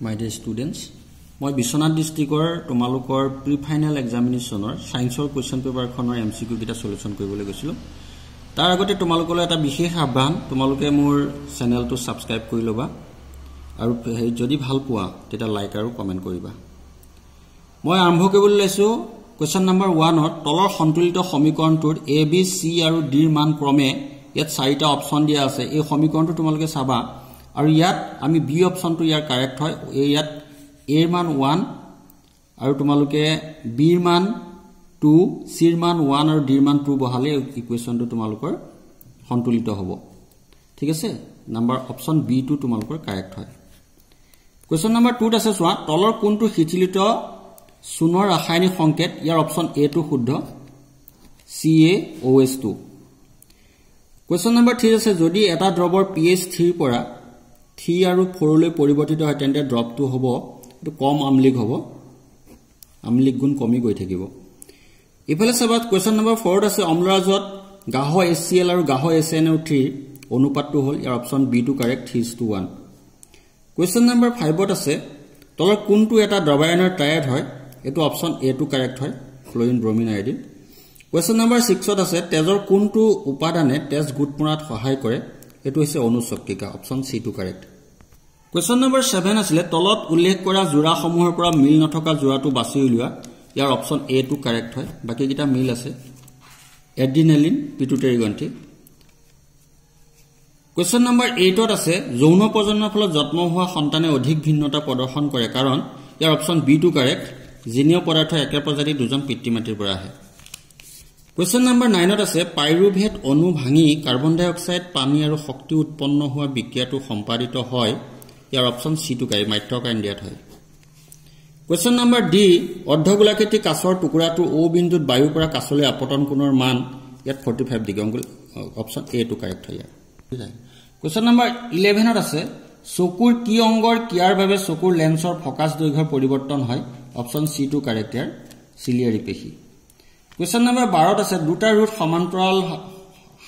My dear students, মই বিশ্বনাথ ডিস্ট্ৰিক্টৰ তোমালোকৰ pre final এক্সামিনেশ্যনৰ সায়েন্সৰ question পেপাৰখনৰ MCQ কিটা সলিউশন কৰিবলৈ গৈছিল। তাৰ আগতে তোমালোকলৈ এটা বিশেষ আহ্বান, তোমালোকে মোৰ চেনেলটো সাবস্ক্ৰাইব কৰি লবা আৰু যদি ভাল পোৱা তেটা লাইক আৰু কমেন্ট কৰিবা। মই আৰম্ভ কৰিবলৈ লৈছো কোৱেশ্চন নম্বৰ 1 ৰ তলৰ সন্তুলিত সমীকৰণটোৰ A B C আৰু D ৰ মান ক্ৰমে ইয়াত চাৰিটা অপচন দিয়া আছে। এই সমীকৰণটো তোমালোকে চাবা আৰু ইয়াত আমি B অপচনটো ইয়াৰ কাৰেক্ট হয়। ইয়াত A ৰ মান 1 আৰু তোমালোকে B ৰ মান 2, C ৰ মান 1 আৰু D ৰ মান 2 বহালে ইকুৱেশ্যনটো তোমালোকৰ সন্তুলিত হ'ব। ঠিক আছে, নাম্বাৰ অপচন B টো তোমালোকৰ কাৰেক্ট হয়। কোৱেশ্চন নম্বৰ 2 ত আছে চোৱা, তলৰ কোনটো শিথিলিত চূনৰ ৰাসায়নিক সংকেত? ইয়াৰ অপচন A টো শুদ্ধ, CaOH2। কোৱেশ্চন নম্বৰ 3 আছে, যদি এটা দ্ৰৱৰ pH 3 পৰা 3 আৰু 4 লৈ পৰিৱৰ্তিত হয় তেন্তে দ্ৰৱটো হ'ব এটো কম আম্লিক হ'ব, আম্লিক গুণ কমি গৈ থাকিব। ইফালে চাবাত কোৱেশ্চন নম্বৰ 4 ত আছে, অম্লৰাজত গাঢ় HCl আৰু গাঢ় SnO3 অনুপাতটো হ'ল, ইয়াৰ অপচন B টো কাৰেক্ট, 3:1। কোৱেশ্চন নম্বৰ 5 ত আছে, তলৰ কোনটো এটা দ্ৰবায়নৰ ট্ৰায়াড হয়? এটো অপচন A টো কাৰেক্ট হয়, Florin bromine iodine. Question number 6 ত আছে, তেজৰ কোনটো উপাদানে তেজ গোট মৰাত সহায় কৰে? এটো হৈছে অনুচক্ৰিকা, অপচন C টো কাৰেক্ট। কোৱেশ্চন নম্বৰ 7 আছিল, তলত উল্লেখ কৰা জোড়াসমূহৰ পৰা মিল নথকা জোড়াটো বাছি উলিওৱা। ইয়াৰ অপচন A টো কাৰেক্ট হয়, বাকি কিটা মিল আছে, এড্ৰিনালিন, পিটুটাৰী গ্ৰন্থি। কোৱেশ্চন নম্বৰ 8 ত আছে, যৌন প্ৰজননৰ ফলত জন্ম হোৱা সন্তানে অধিক ভিন্নতা প্ৰদৰ্শন কৰে কাৰণ? ইয়াৰ অপচন B টো কাৰেক্ট, জিনীয় পদাৰ্থ একে প্ৰজাতিৰ দুজন পিতৃ মাতৃৰ পৰা আহে। কোৱেশ্চন নম্বৰ 9 ত আছে, পাইৰুভেট অণু ভাঙি কাৰ্বন ডাই অক্সাইড, পানী আৰু শক্তি উৎপন্ন হোৱা বিক্ৰিয়াটো সম্পাদিত হয়। ইয়াৰ অপচন C টো কাৰেক্ট, মাইট্ৰকাইণ্ডিয়াত হয়। কোৱেশ্চন নম্বৰ D, অৰ্ধগোলাকৃতি কাঁচৰ টুকুৰাটো O বিন্দুত বায়ুৰ পৰা কাঁচলৈ আপতন কোণৰ মান ইয়াত 45 ডিগ্ৰী, অপচন A টো কাৰেক্ট হয়। কোৱেশ্চন নম্বৰ 11 ত আছে, চকুৰ কি অংগৰ কিয়াৰ বাবে চকুৰ লেন্সৰ ফকাস দৈৰ্ঘ্যৰ পৰিৱৰ্তন হয়? অপচন C টো কাৰেক্ট, ইয়াৰ চিলিয়াৰী পেশী। কোৱেশ্চন নম্বৰ 12 ত আছে, দুটা ৰুট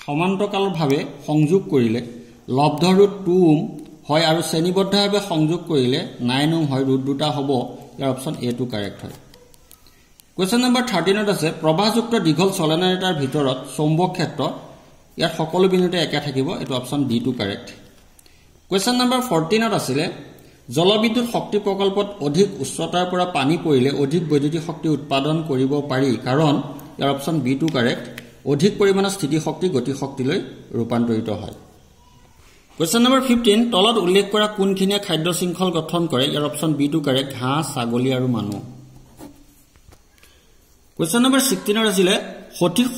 সমান্তৰালভাৱে সংযোগ কৰিলে লব্ধ ৰুট 2 ওম হয় আৰু শ্ৰেণীবদ্ধভাৱে সংযোগ কৰিলে 9 ওম হয়, ৰুট দুটা হ'ব। ইয়াৰ অপচন A টো কাৰেক্ট হয়। কোৱেশ্চন নম্বৰ 13 ত আছে, প্ৰবাহযুক্ত দীঘল সলেনৰেটাৰ ভিতৰত চৌম্বক ক্ষেত্ৰ ইয়াত সকলো বিন্দুতে একে থাকিব। এটো অপচন D টো কাৰেক্ট। কোৱেশ্চন নম্বৰ 14 ত আছিল, জলবিদ্যুৎ শক্তি প্ৰকল্পত অধিক উচ্চতাৰ পৰা পানী পৰিলে অধিক বৈদ্যুতিক শক্তি উৎপাদন কৰিব পাৰি কাৰণ? ইয়াৰ অপচন B টো কাৰেক্ট, অধিক পৰিমাণৰ স্থিতি শক্তি গতি শক্তিলৈ ৰূপান্তৰিত হয়। কোৱেশ্চন নম্বৰ 15, তলত উল্লেখ কৰা কোনখিনিয়ে খাদ্য শৃংখল গঠন কৰে? ইয়াৰ অপচন B টো কাৰেক্ট, ঘাঁহ, ছাগলী আৰু মানুহ। কোৱেশ্চন নম্বৰ 16 ত আছিল, সঠিক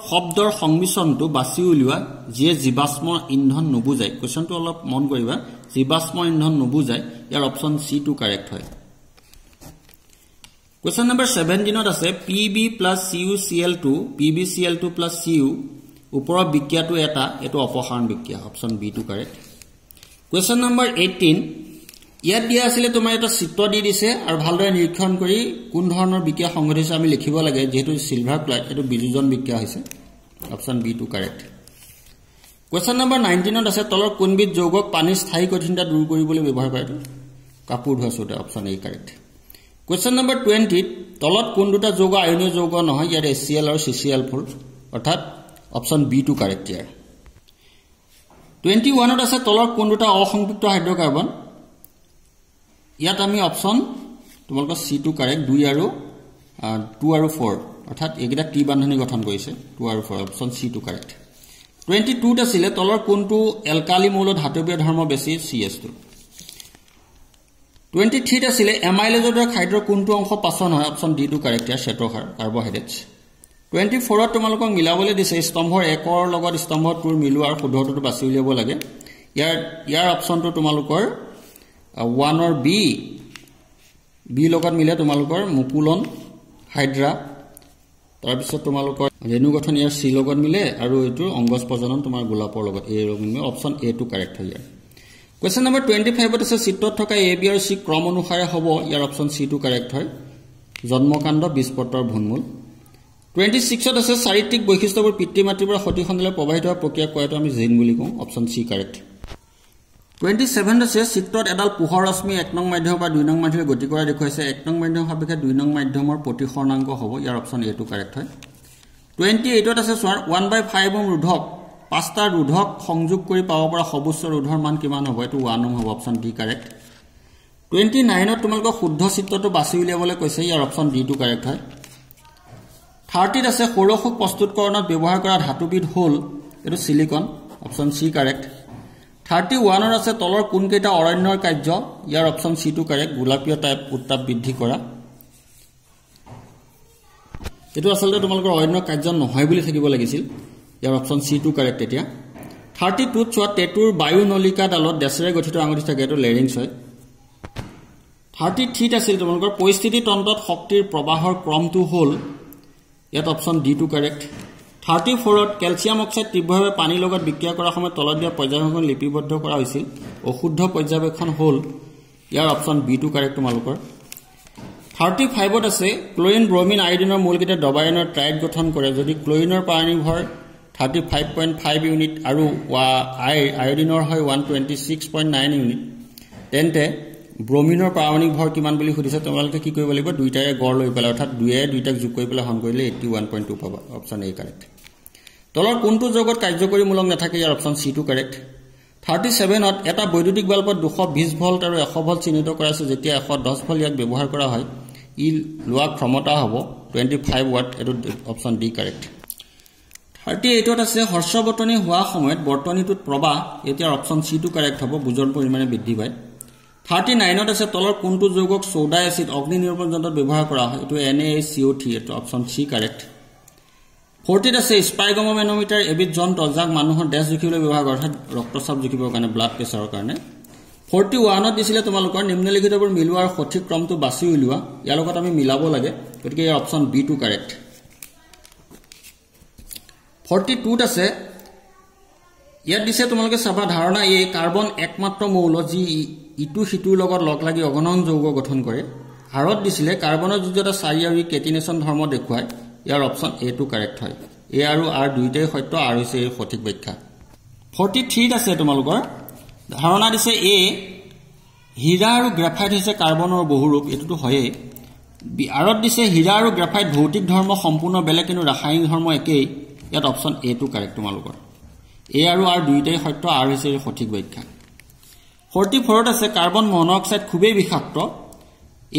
শব্দৰ সংমিশ্ৰণটো বাছি উলিওৱা যিয়ে জীৱাশ্ম ইন্ধন নুবুজায়। কোৱেশ্চনটো অলপ মন কৰিবা, জীৱাশ্ম ইন্ধন নুবুজায়। ইয়াৰ অপচন C টো কাৰেক্ট হয়। কোৱেশ্চন নম্বৰ 17 ত আছে, Pb + CuCl2 PbCl2 + Cu ওপৰৰ বিক্ৰিয়াটো এটা, এটো অপসাৰণ বিক্ৰিয়া, অপচন B টো কাৰেক্ট। কোৱেশ্চন নম্বৰ 18, ইয়াত দিয়া আছিল তোমাৰ এটা চিত্ৰ দি দিছে আৰু ভালদৰে নিৰীক্ষণ কৰি কোন ধৰণৰ বিক্ৰিয়া সংঘটিত আমি লিখিব লাগে। যেহেতু সিলভাৰ ক্লাইড এটো বিযোজন বিক্ৰিয়া হৈছে, অপচন B টো কাৰেক্ট। কোৱেশ্চন নম্বৰ 19 ত আছে, তলৰ কোনবিধ যৌগক পানীৰ স্থায়ী কঠিনতা দূৰ কৰিবলৈ ব্যৱহাৰ কৰে? কাপোৰ ধোৱা soda, option A correct. Question number 20, তলত কোন দুটা যৌগ আয়নীয় যৌগ নহয়? ইয়াত HCl আৰু CCl4, অৰ্থাৎ অপচন B টো কাৰেক্ট ইয়াৰ। 21 ত আছে, তলৰ কোন দুটা অসংপৃক্ত হাইড্ৰকাৰ্বন? ইয়াত আমি অপচন তোমালোকৰ C টো কাৰেক্ট, 2 আৰু 4, অৰ্থাৎ এইকেইটা টি বান্ধনী গঠন কৰিছে, 2 আৰু 4, অপচন C টো কাৰেক্ট। 22 ত আছিল, তলৰ কোনটো এলকালি মৌল ধাতৱীয় ধৰ্ম বেছি? CH2। 23 ত আছিল, এমাইলেজৰ দ্বাৰা খাদ্যৰ কোনটো অংশ পাচন হয়? অপচন D টো কাৰেক্ট, ইয়াৰ শ্বেতসাৰ, কাৰ্বহাইড্ৰেটছ। 24 ত তোমালোকক মিলাবলৈ দিছে, স্তম্ভৰ 1 ৰ লগত স্তম্ভ 2 ৰ মিলোৱাৰ শুদ্ধটো বাছি উলিয়াব লাগে। ইয়াৰ অপচনটো তোমালোকৰ 1 ৰ B লগত মিলে তোমালোকৰ মুকুলন হাইড্ৰা, তাৰ পিছত তোমালোকৰ ৰেণু গঠন ইয়াৰ C লগত মিলে আৰু এটো অংগজ প্ৰজনন তোমাৰ গোলাপৰ লগত A লগত মিলে, অপচন A টো কাৰেক্ট হয় ইয়াৰ। কোৱেশ্চন নম্বৰ 25 ত আছে, চিত্ৰত থকা A, B আৰু C ক্ৰম অনুসাৰে হ'ব। ইয়াৰ অপচন C টো কাৰেক্ট হয়, জন্মকাণ্ড, বীজপত্ৰৰ ভূণমূল। 26 ত আছে, চাৰিত্ৰিক বৈশিষ্ট্যবোৰ পিতৃ মাতৃৰ পৰা সতি সন্তানলৈ প্ৰবাহিত হোৱা প্ৰক্ৰিয়া কোৱাটো আমি জিন বুলি কওঁ, অপচন C কাৰেক্ট। 27 আছে চিত্ৰত এডাল পোহৰ ৰশ্মি 1 নং মাধ্যম বা 2 নং মাধ্যমে গতি কৰা দেখুৱাইছে 1 নং মাধ্যম সাপেক্ষে 2 নং মাধ্যমৰ প্ৰতিসৰণাংক হ'ব ইয়াৰ অপচন এ টো কাৰেক্ট হয় 28 আছে সোৱাৰ 1/5 ওম ৰোধক পাঁচটা ৰোধক সংযোগ কৰি পাব পৰা সৰ্বোচ্চ ৰোধৰ মান কিমান হ'ব এটো 1 ওম হ'ব অপচন ডি কাৰেক্ট 29 ত তোমালোকক শুদ্ধ চিত্ৰটো বাছি উলিয়াবলৈ কৈছে ইয়াৰ অপচন ডি টো কাৰেক্ট হয় 30 আছে সৌৰশোক প্ৰস্তুতকৰণত ব্যৱহাৰ কৰা ধাতুবিধ হ'ল এটো সিলিকন অপচন সি কাৰেক্ট 31 আছে তলৰ কোন কেইটা অৰণ্যৰ কাৰ্য ইয়াৰ অপচন সি টো কাৰেক্ট গোলাপীয় টাইপ উত্তাপ বৃদ্ধি কৰা এটো আসলে তোমালোকৰ অৰণ্য কাৰ্য নহয় বুলি থাকিব লাগিছিল ইয়াৰ অপচন সি টো কাৰেক্ট এতিয়া 32 চোৱা টেটুৰ বায়ু নলিকা ডালত ডেছৰে গঠিত আঙুঠি থাকে এটো লেৰিংছ হয় 33 আছিল তোমালোকৰ পৰিস্থিতি তন্ত্ৰত শক্তিৰ প্ৰবাহৰ ক্ৰমটো হ'ল ইয়াত অপচন ডি টো কাৰেক্ট 34 ত ক্যালসিয়াম অক্সাইড তীব্ৰভাৱে পানীৰ লগত বিক্ৰিয়া কৰাৰ সময়ত তলত দিয়া পৰ্যায়খন লিপিবদ্ধ কৰা হৈছিল অশুদ্ধ পৰ্যায়খন হ'ল ইয়াৰ অপচন বি টো কাৰেক্ট তোমালোকৰ 35 ত আছে ক্লোৰিন ব্ৰোমিন আয়োডিনৰ মৌলকেইটা ডবায়নৰ ট্ৰাইড গঠন কৰে যদি ক্লোৰিনৰ পাৰমাণবিক ভৰ 35.5 ইউনিট আৰু আয়োডিনৰ হয় 126.9 ইউনিট তেন্তে ব্ৰোমিনৰ পাৰমাণবিক ভৰ কিমান বুলি সুধিছে তোমালোকে কি কৰিব লাগিব দুইটাৰে গড় লৈ পেলাই অৰ্থাৎ দুয়ে দুইটাক যোগ কৰি পেলাই হৰণ কৰিলে 81.2 পাবা অপচন এ কাৰেক্ট তলৰ কোনটো যৌগত কাৰ্যকৰী মূলক নাথাকে ইয়াৰ অপচন সি টো কাৰেক্ট 37 ত এটা বৈদ্যুতিক বাল্বত 220 ভোল্ট আৰু 100 ভোল্ট চিহ্নিত কৰা আছে যেতিয়া 110 ভোল্ট ইয়াক ব্যৱহাৰ কৰা হয় ই লোৱা ক্ষমতা হ'ব 25 ওয়াট এটো অপচন ডি কাৰেক্ট 38 ত আছে হৰ্ষবৰ্তনী হোৱা সময়ত বৰ্তনীটোত প্ৰবাহ এতিয়া অপচন সি টো কাৰেক্ট হ'ব বুজন পৰিমাণে বৃদ্ধি পায় 39 ত আছে তলৰ কোনটো যৌগক সোডা এসিড অগ্নি নিৰ্বাপন যন্ত্ৰত ব্যৱহাৰ কৰা হয় এটো NaCO3 এটো অপচন সি কাৰেক্ট 40 ত আছে স্পাইগমোমেনোমিটাৰ এবিধ যন্ত্ৰ যাক মানুহৰ ডেছ জুখিবলৈ ব্যৱহাৰ কৰা হয় ৰক্তচাপ জুখিবৰ কাৰণে ব্লাড প্ৰেছাৰৰ কাৰণে 41 ত দিছিলে তোমালোকৰ নিম্নলিখিতবোৰ মিলোৱাৰ সঠিক ক্ৰমটো বাছি উলিওৱা ইয়াৰ লগত আমি মিলাব লাগে গতিকে এই অপচন বি টো কাৰেক্ট 42 ত আছে ইয়াত দিছে তোমালোকে চাবা ধাৰণা এই কাৰ্বন একমাত্ৰ মৌল যি ইটু সিটুৰ লগত লগ লাগি অগণন যৌগ গঠন কৰে আৰত দিছিলে কাৰ্বনৰ যোজ্যতা 4 আৰু কেটিনেশন ধৰ্ম দেখুৱায় ইয়াৰ অপচন এ টো কাৰেক্ট হয় এ আৰু আৰ দুইটাই সত্য আৰ হৈছে এই সঠিক ব্যাখ্যা 43 আছে তোমালোকৰ ধাৰণা দিছে এ হীৰা আৰু গ্ৰাফাইট হৈছে কাৰ্বনৰ বহুৰূপ এটোটো হয়ে আৰত দিছে হীৰা আৰু গ্ৰাফাইট ভৌতিক ধৰ্ম সম্পূৰ্ণ বেলেগ কিন্তু ৰাসায়নিক ধৰ্ম একেই ইয়াত অপচন এ টো কাৰেক্ট তোমালোকৰ এ আৰু আৰ দুইটাই সত্য আৰ হৈছে এই সঠিক ব্যাখ্যা 44 ত আছে কাৰ্বন মনোক্সাইড খুবেই বিষাক্ত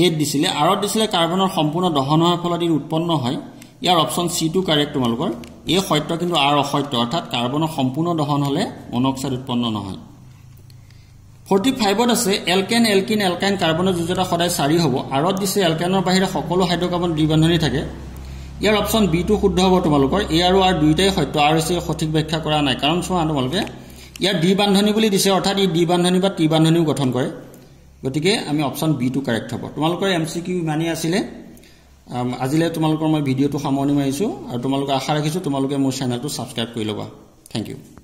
এ দিছিলে আৰত দিছিলে কাৰ্বনৰ সম্পূৰ্ণ দহন হোৱাৰ ফলত ই উৎপন্ন হয় ইয়াৰ অপচন সি টো কাৰেক্ট তোমালোকৰ এ সত্য কিন্তু আৰ অসত্য অৰ্থাৎ কাৰ্বনৰ সম্পূৰ্ণ দহন হলে মনোক্সাইড উৎপন্ন নহয় 45 ত আছে এলকেন এলকিন এলকাইন কাৰ্বনৰ যোজ্যতা সদায় 4 হ'ব আৰত দিছে এলকানৰ বাহিৰে সকলো হাইড্ৰকাৰ্বন দ্বিবন্ধনী থাকে ইয়াৰ অপচন বি টো শুদ্ধ হ'ব তোমালোকৰ এ আৰু আৰ দুইটাই সত্য আৰ হৈছে সঠিক ব্যাখ্যা কৰা নাই কাৰণ চোৱা তোমালোকে ইয়াৰ দ্বিবন্ধনী বুলি দিছে অৰ্থাৎ ই দ্বিবন্ধনী বা ত্ৰিবন্ধনীও গঠন কৰে গতিকে আমি অপচন বি টো কাৰেক্ট হ'ব তোমালোকৰ এমসিকিউ মানি আছিলে আজিলে তোমালোকৰ মই ভিডিওটো সামৰণি মাৰিছো আৰু তোমালোকৰ আশা ৰাখিছো তোমালোকে মোৰ চেনেলটো সাবস্ক্ৰাইব কৰি লবা থ্যাংক ইউ